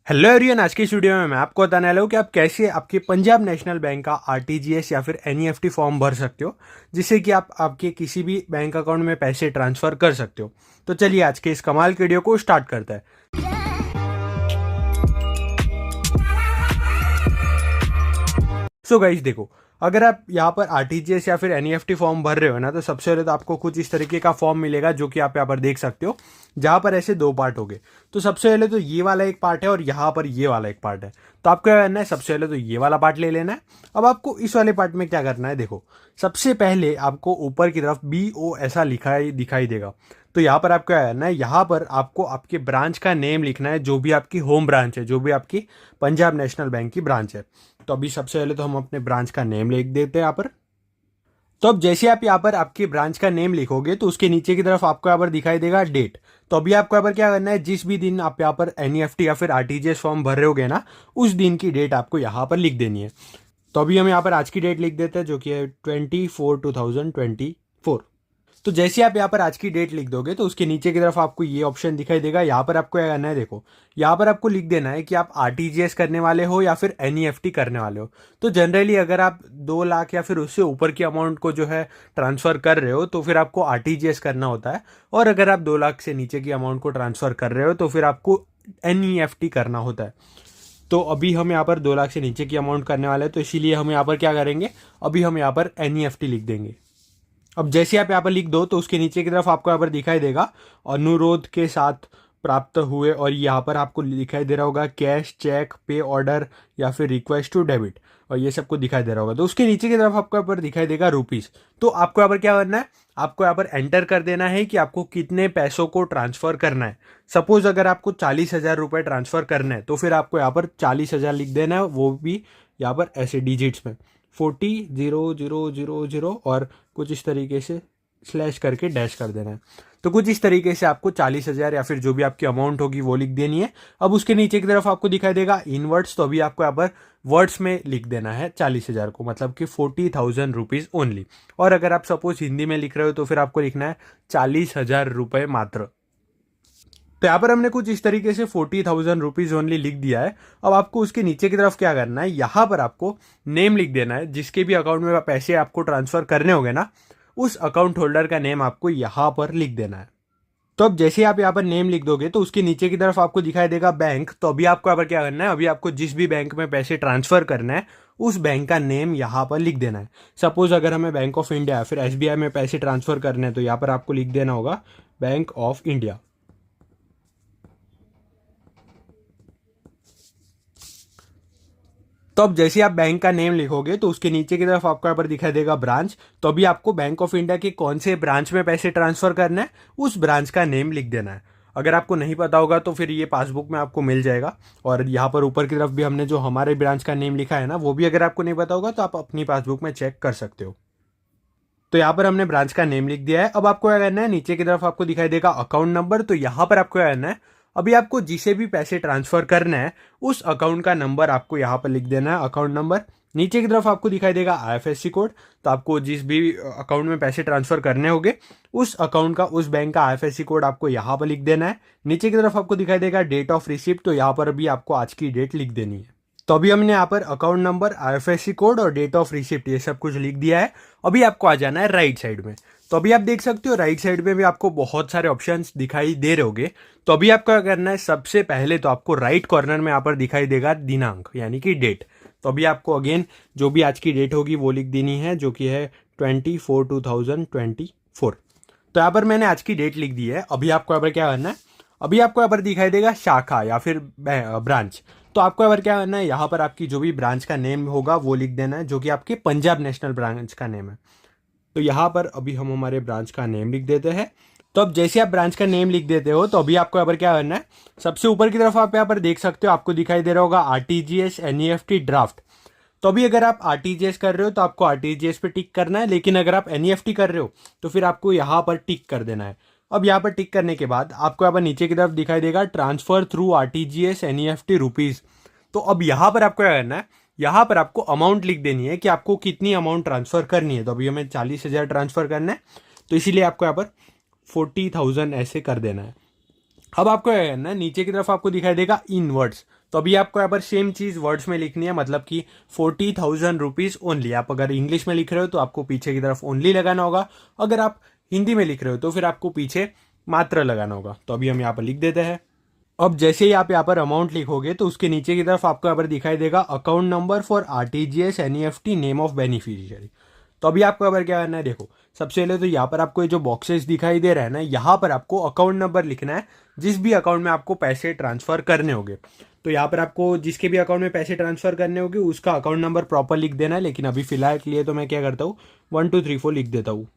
Hello everyone, आज की इस वीडियो में मैं आपको बताने वाला हूँ कि आप कैसे आपके पंजाब नेशनल बैंक का आरटीजीएस या फिर एनईएफटी फॉर्म भर सकते हो, जिससे कि आप आपके किसी भी बैंक अकाउंट में पैसे ट्रांसफर कर सकते हो। तो चलिए आज के इस कमाल के वीडियो को स्टार्ट करते हैं। सो गाइस देखो, अगर आप यहाँ पर आरटीजीएस या फिर एनईएफटी फॉर्म भर रहे हो ना, तो सबसे पहले तो आपको कुछ इस तरीके का फॉर्म मिलेगा जो कि आप यहाँ पर देख सकते हो, जहाँ पर ऐसे दो पार्ट हो गए। तो सबसे पहले तो ये वाला एक पार्ट है और यहाँ पर ये वाला एक पार्ट है। तो आपको क्या करना है, सबसे पहले तो ये वाला पार्ट ले लेना है। अब आपको इस वाले पार्ट में क्या करना है, देखो सबसे पहले आपको ऊपर की तरफ BO ऐसा लिखा दिखाई देगा। तो यहाँ पर आपको क्या करना है, यहाँ पर आपको आपके ब्रांच का नेम लिखना है, जो भी आपकी होम ब्रांच है, जो भी आपकी पंजाब नेशनल बैंक की ब्रांच है। तो अभी सबसे पहले तो हम अपने ब्रांच का नेम लिख देते हैं यहाँ पर। तो अब जैसे आप यहाँ पर आपकी ब्रांच का नेम लिखोगे तो उसके नीचे की तरफ आपको यहाँ पर दिखाई देगा डेट। तो अभी आपको यहाँ पर क्या करना है, जिस भी दिन आप यहाँ पर एनईएफटी या फिर आरटीजीएस फॉर्म भर रहे होगे ना, उस दिन की डेट आपको यहाँ पर लिख देनी है। तो अभी हम यहाँ पर आज की डेट लिख देते हैं, जो कि है 24/2024। तो जैसे आप यहाँ पर आज की डेट लिख दोगे तो उसके नीचे की तरफ आपको ये ऑप्शन दिखाई देगा। यहाँ पर आपको क्या करना है, देखो यहाँ पर आपको लिख देना है कि आप आरटीजीएस करने वाले हो या फिर एनईएफटी करने वाले हो। तो जनरली अगर आप 2 लाख या फिर उससे ऊपर की अमाउंट को जो है ट्रांसफर कर रहे हो तो फिर आपको आरटीजीएस करना होता है, और अगर आप 2 लाख से नीचे की अमाउंट को ट्रांसफर कर रहे हो तो फिर आपको एनईएफटी करना होता है। तो अभी हम यहाँ पर 2 लाख से नीचे की अमाउंट करने वाले हैं, तो इसीलिए हम यहाँ पर क्या करेंगे, अभी हम यहाँ पर एनईएफटी लिख देंगे। अब जैसे आप यहाँ पर लिख दो तो उसके नीचे की तरफ आपको यहाँ पर दिखाई देगा अनुरोध के साथ प्राप्त हुए, और यहाँ पर आपको दिखाई दे रहा होगा कैश, चेक, पे ऑर्डर या फिर रिक्वेस्ट टू डेबिट, और ये सबको दिखाई दे रहा होगा। तो उसके नीचे की तरफ आपको यहाँ पर दिखाई देगा रुपीस। तो आपको यहाँ पर क्या करना है, आपको यहाँ पर एंटर कर देना है कि आपको कितने पैसों को ट्रांसफर करना है। सपोज अगर आपको 40,000 रुपये ट्रांसफर करना है तो फिर आपको यहाँ पर 40,000 लिख देना है, वो भी यहाँ पर ऐसे डिजिट्स में 40,000 और कुछ इस तरीके से स्लैश करके डैश कर देना है। तो कुछ इस तरीके से आपको 40,000 या फिर जो भी आपकी अमाउंट होगी वो लिख देनी है। अब उसके नीचे की तरफ आपको दिखाई देगा इनवर्ड्स, तो अभी आपको यहाँ पर वर्ड्स में लिख देना है 40,000 को, मतलब कि 40,000 रुपीज़ ओनली। और अगर आप सपोज हिंदी में लिख रहे हो तो फिर आपको लिखना है 40,000 रुपये मात्र। तो यहाँ पर हमने कुछ इस तरीके से 40,000 रुपीज़ ओनली लिख दिया है। अब आपको उसके नीचे की तरफ क्या करना है, यहाँ पर आपको नेम लिख देना है, जिसके भी अकाउंट में पैसे आपको ट्रांसफर करने होंगे ना, उस अकाउंट होल्डर का नेम आपको यहाँ पर लिख देना है। तो अब जैसे आप यहाँ पर नेम लिख दोगे तो उसके नीचे की तरफ आपको दिखाई देगा बैंक। तो अभी आपको यहाँ पर क्या करना है, अभी आपको जिस भी बैंक में पैसे ट्रांसफर करना है उस बैंक का नेम यहाँ पर लिख देना है। सपोज अगर हमें बैंक ऑफ इंडिया या फिर SBI में पैसे ट्रांसफर करने हैं तो यहाँ पर आपको लिख देना होगा बैंक ऑफ इंडिया। तो अब जैसे आप बैंक का नेम लिखोगे तो उसके नीचे की तरफ आपको यहाँ पर दिखाई देगा ब्रांच। तो अभी आपको बैंक ऑफ इंडिया के कौन से ब्रांच में पैसे ट्रांसफर करना है, उस ब्रांच का नेम लिख देना है। अगर आपको नहीं पता होगा तो फिर ये पासबुक में आपको मिल जाएगा, और यहाँ पर ऊपर की तरफ भी हमने जो हमारे ब्रांच का नेम लिखा है ना, वो भी अगर आपको नहीं पता होगा तो आप अपनी पासबुक में चेक कर सकते हो। तो यहाँ पर हमने ब्रांच का नेम लिख दिया है। अब आपको क्या करना है, नीचे की तरफ आपको दिखाई देगा अकाउंट नंबर। तो यहाँ पर आपको क्या करना है, अभी आपको जिसे भी पैसे ट्रांसफर करना है उस अकाउंट का नंबर आपको यहाँ पर लिख देना है, अकाउंट नंबर। नीचे की तरफ आपको दिखाई देगा IFSC कोड। तो आपको जिस भी अकाउंट में पैसे ट्रांसफर करने होंगे उस अकाउंट का, उस बैंक का IFSC कोड आपको यहाँ पर लिख देना है। नीचे की तरफ आपको दिखाई देगा डेट ऑफ रिसिप्ट। तो यहाँ पर भी आपको आज की डेट लिख देनी है। तो अभी हमने यहाँ पर अकाउंट नंबर, IFSC कोड और डेट ऑफ रिसिप्ट ये सब कुछ लिख दिया है। अभी आपको आ जाना है राइट साइड में। तो अभी आप देख सकते हो राइट साइड में भी आपको बहुत सारे ऑप्शंस दिखाई दे रहे होंगे। तो अभी आपको क्या करना है, सबसे पहले तो आपको राइट कॉर्नर में यहाँ पर दिखाई देगा दिनांक यानी कि डेट। तो अभी आपको अगेन जो भी आज की डेट होगी वो लिख देनी है, जो कि है 24/2024। तो यहाँ पर मैंने आज की डेट लिख दी है। अभी आपको यहाँ पर क्या करना है, अभी आपको यहाँ पर दिखाई देगा शाखा या फिर ब्रांच। तो आपको यहाँ पर क्या करना है, यहाँ पर आपकी जो भी ब्रांच का नेम होगा वो लिख देना है, जो कि आपके पंजाब नेशनल ब्रांच का नेम है। तो यहाँ पर अभी हम हमारे ब्रांच का नेम लिख देते हैं। तो अब जैसे आप ब्रांच का नेम लिख देते हो तो अभी आपको यहाँ पर क्या करना है, सबसे ऊपर की तरफ आप यहाँ पर देख सकते हो, आपको दिखाई दे रहा होगा आरटीजीएस, एनईएफटी, ड्राफ्ट। तो अभी अगर आप आरटीजीएस कर रहे हो तो आपको आरटीजीएस पे टिक करना है, लेकिन अगर आप एनईएफटी कर रहे हो तो फिर आपको यहाँ पर टिक कर देना है। अब यहाँ पर टिक करने के बाद आपको यहाँ पर नीचे की तरफ दिखाई देगा transfer through RTGS NEFT rupees. तो अब यहाँ पर आपको क्या करना है, यहाँ पर आपको अमाउंट लिख देनी है कि आपको कितनी अमाउंट ट्रांसफर करनी है। तो अभी हमें 40,000 ट्रांसफर करना है, तो इसीलिए आपको यहाँ पर 40,000 ऐसे कर देना है। अब आपको क्या करना है, नीचे की तरफ आपको दिखाई देगा इनवर्ड्स। तो अभी आपको यहाँ पर सेम चीज़ वर्ड्स में लिखनी है, मतलब कि 40,000 रुपीज़ ओनली। आप अगर इंग्लिश में लिख रहे हो तो आपको पीछे की तरफ ओनली लगाना होगा, अगर आप हिंदी में लिख रहे हो तो फिर आपको पीछे मात्र लगाना होगा। तो अभी हम यहाँ पर लिख देते हैं। अब जैसे ही आप यहाँ पर अमाउंट लिखोगे तो उसके नीचे की तरफ आपको यहाँ पर दिखाई देगा account number for RTGS NEFT name of beneficiary. तो अभी आपको यहाँ पर क्या करना है, देखो सबसे पहले तो यहाँ पर आपको ये जो बॉक्सेस दिखाई दे रहा है ना, यहाँ पर आपको अकाउंट नंबर लिखना है जिस भी अकाउंट में आपको पैसे ट्रांसफर करने होंगे। तो यहाँ पर आपको जिसके भी अकाउंट में पैसे ट्रांसफर करने होंगे उसका अकाउंट नंबर प्रॉपर लिख देना है, लेकिन अभी फिलहाल के लिए तो मैं क्या करता हूँ 1 2 3 4 लिख देता हूँ।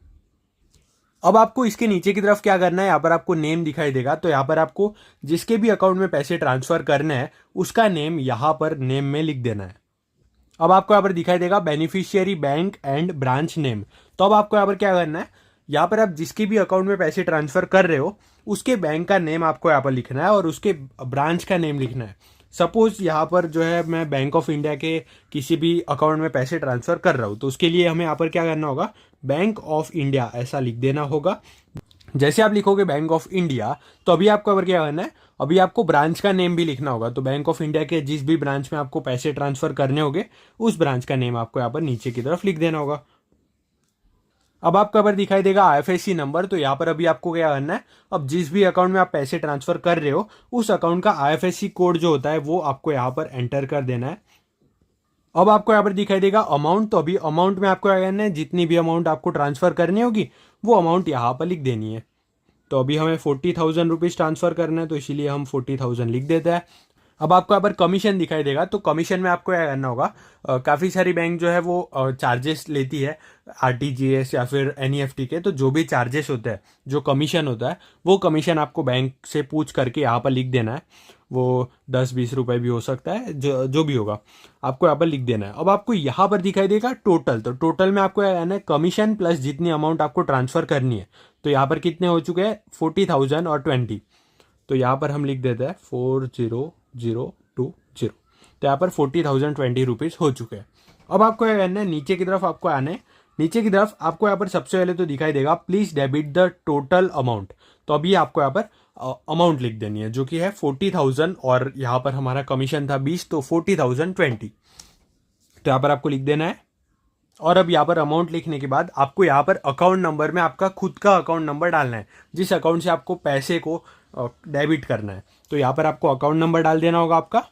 अब आपको इसके नीचे की तरफ क्या करना है, यहाँ पर आपको नेम दिखाई देगा, तो यहाँ पर आपको जिसके भी अकाउंट में पैसे ट्रांसफर करने हैं उसका नेम यहाँ पर नेम में लिख देना है। अब आपको यहाँ पर दिखाई देगा beneficiary bank and branch name. तो अब आपको यहाँ पर क्या करना है, यहाँ पर आप जिसके भी अकाउंट में पैसे ट्रांसफर कर रहे हो उसके बैंक का नेम आपको यहाँ पर लिखना है और उसके ब्रांच का नेम लिखना है। सपोज यहाँ पर जो है मैं बैंक ऑफ इंडिया के किसी भी अकाउंट में पैसे ट्रांसफर कर रहा हूँ, तो उसके लिए हमें यहाँ पर क्या करना होगा, बैंक ऑफ इंडिया ऐसा लिख देना होगा। जैसे आप लिखोगे बैंक ऑफ इंडिया तो अभी आपको अगर क्या करना है, अभी आपको ब्रांच का नेम भी लिखना होगा। तो बैंक ऑफ इंडिया के जिस भी ब्रांच में आपको पैसे ट्रांसफर करने होंगे उस ब्रांच का नेम आपको यहाँ पर नीचे की तरफ लिख देना होगा। अब आपको अगर दिखाई देगा आईएफएससी नंबर, तो यहाँ पर अभी आपको क्या करना है, अब जिस भी अकाउंट में आप पैसे ट्रांसफर कर रहे हो उस अकाउंट का आईएफएससी कोड जो होता है वो आपको यहाँ पर एंटर कर देना है। अब आपको यहाँ पर दिखाई देगा अमाउंट, तो अभी अमाउंट में आपको क्या करना है, जितनी भी अमाउंट आपको ट्रांसफर करनी होगी वो अमाउंट यहाँ पर लिख देनी है। तो अभी हमें 40,000 रुपीज़ ट्रांसफ़र करना है तो इसीलिए हम 40,000 लिख देते हैं। अब आपको यहाँ पर कमीशन दिखाई देगा, तो कमीशन में आपको क्या करना होगा, काफ़ी सारी बैंक जो है वो चार्जेस लेती है आरटीजीएस या फिर एनईएफटी के। तो जो भी चार्जेस होते हैं, जो कमीशन होता है, वो कमीशन आपको बैंक से पूछ करके यहाँ पर लिख देना है। वो 10-20 रुपए भी हो सकता है, जो भी होगा आपको यहाँ पर लिख देना है। अब आपको यहाँ पर दिखाई देगा टोटल, तो टोटल में आपको क्या करना है, कमीशन प्लस जितनी अमाउंट आपको ट्रांसफ़र करनी है। तो यहाँ पर कितने हो चुके हैं, 40,000 और 20। तो यहाँ पर हम लिख देते हैं 40,020। तो यहाँ पर 40,020 रुपीज़ हो चुके हैं। अब आपको क्या करना है, नीचे की तरफ आपको आना है। नीचे की तरफ आपको यहाँ पर सबसे पहले तो दिखाई देगा please debit the total amount. तो अभी आपको यहाँ पर अमाउंट लिख देनी है जो कि है 40,000 और यहाँ पर हमारा कमीशन था 20, तो 40,020। तो यहाँ पर आपको लिख देना है। और अब यहाँ पर अमाउंट लिखने के बाद आपको यहाँ पर अकाउंट नंबर में आपका खुद का अकाउंट नंबर डालना है, जिस अकाउंट से आपको पैसे को डेबिट करना है। तो यहाँ पर आपको अकाउंट नंबर डाल देना होगा आपका।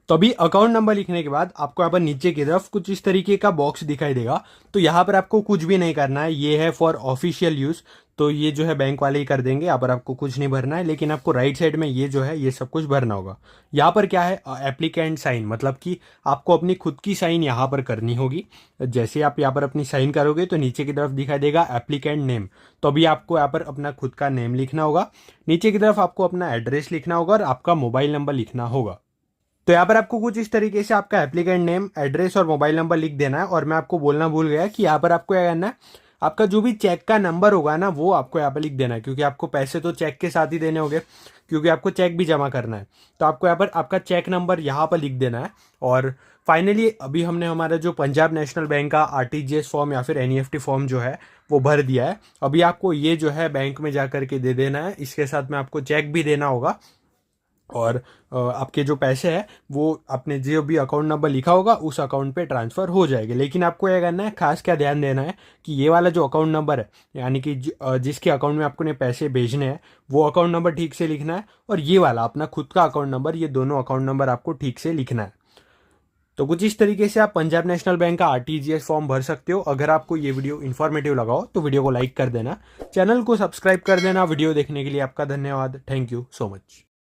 तो अभी अकाउंट नंबर लिखने के बाद आपको यहाँ पर नीचे की तरफ कुछ इस तरीके का बॉक्स दिखाई देगा। तो यहाँ पर आपको कुछ भी नहीं करना है, ये है फॉर ऑफिशियल यूज़, तो ये जो है बैंक वाले ही कर देंगे। यहाँ पर आपको कुछ नहीं भरना है, लेकिन आपको राइट साइड में ये जो है ये सब कुछ भरना होगा। यहाँ पर क्या है, एप्लीकेंट साइन, मतलब कि आपको अपनी खुद की साइन यहाँ पर करनी होगी। जैसे आप यहाँ पर अपनी साइन करोगे तो नीचे की तरफ दिखाई देगा एप्लीकेंट नेम। तो अभी आपको यहाँ पर अपना खुद का नेम लिखना होगा। नीचे की तरफ आपको अपना एड्रेस लिखना होगा और आपका मोबाइल नंबर लिखना होगा। तो यहाँ पर आपको कुछ इस तरीके से आपका एप्लीकेंट नेम, एड्रेस और मोबाइल नंबर लिख देना है। और मैं आपको बोलना भूल गया कि यहाँ पर आपको क्या करना है, आपका जो भी चेक का नंबर होगा ना वो आपको यहाँ पर लिख देना है, क्योंकि आपको पैसे तो चेक के साथ ही देने होंगे, क्योंकि आपको चेक भी जमा करना है। तो आपको यहाँ पर आपका चेक नंबर यहाँ पर लिख देना है। और फाइनली अभी हमने हमारा जो पंजाब नेशनल बैंक का आरटीजीएस फॉर्म या फिर एनईएफटी फॉर्म जो है वो भर दिया है। अभी आपको ये जो है बैंक में जा करके दे देना है, इसके साथ में आपको चेक भी देना होगा। और आपके जो पैसे हैं वो आपने जो भी अकाउंट नंबर लिखा होगा उस अकाउंट पे ट्रांसफ़र हो जाएंगे। लेकिन आपको क्या करना है, खास क्या ध्यान देना है कि ये वाला जो अकाउंट नंबर है, यानी कि जिसके अकाउंट में आपको ने पैसे भेजने हैं वो अकाउंट नंबर ठीक से लिखना है, और ये वाला अपना खुद का अकाउंट नंबर, ये दोनों अकाउंट नंबर आपको ठीक से लिखना है। तो कुछ इस तरीके से आप पंजाब नेशनल बैंक का आरटीजीएस फॉर्म भर सकते हो। अगर आपको ये वीडियो इन्फॉर्मेटिव लगा हो तो वीडियो को लाइक कर देना, चैनल को सब्सक्राइब कर देना। वीडियो देखने के लिए आपका धन्यवाद। Thank you so much.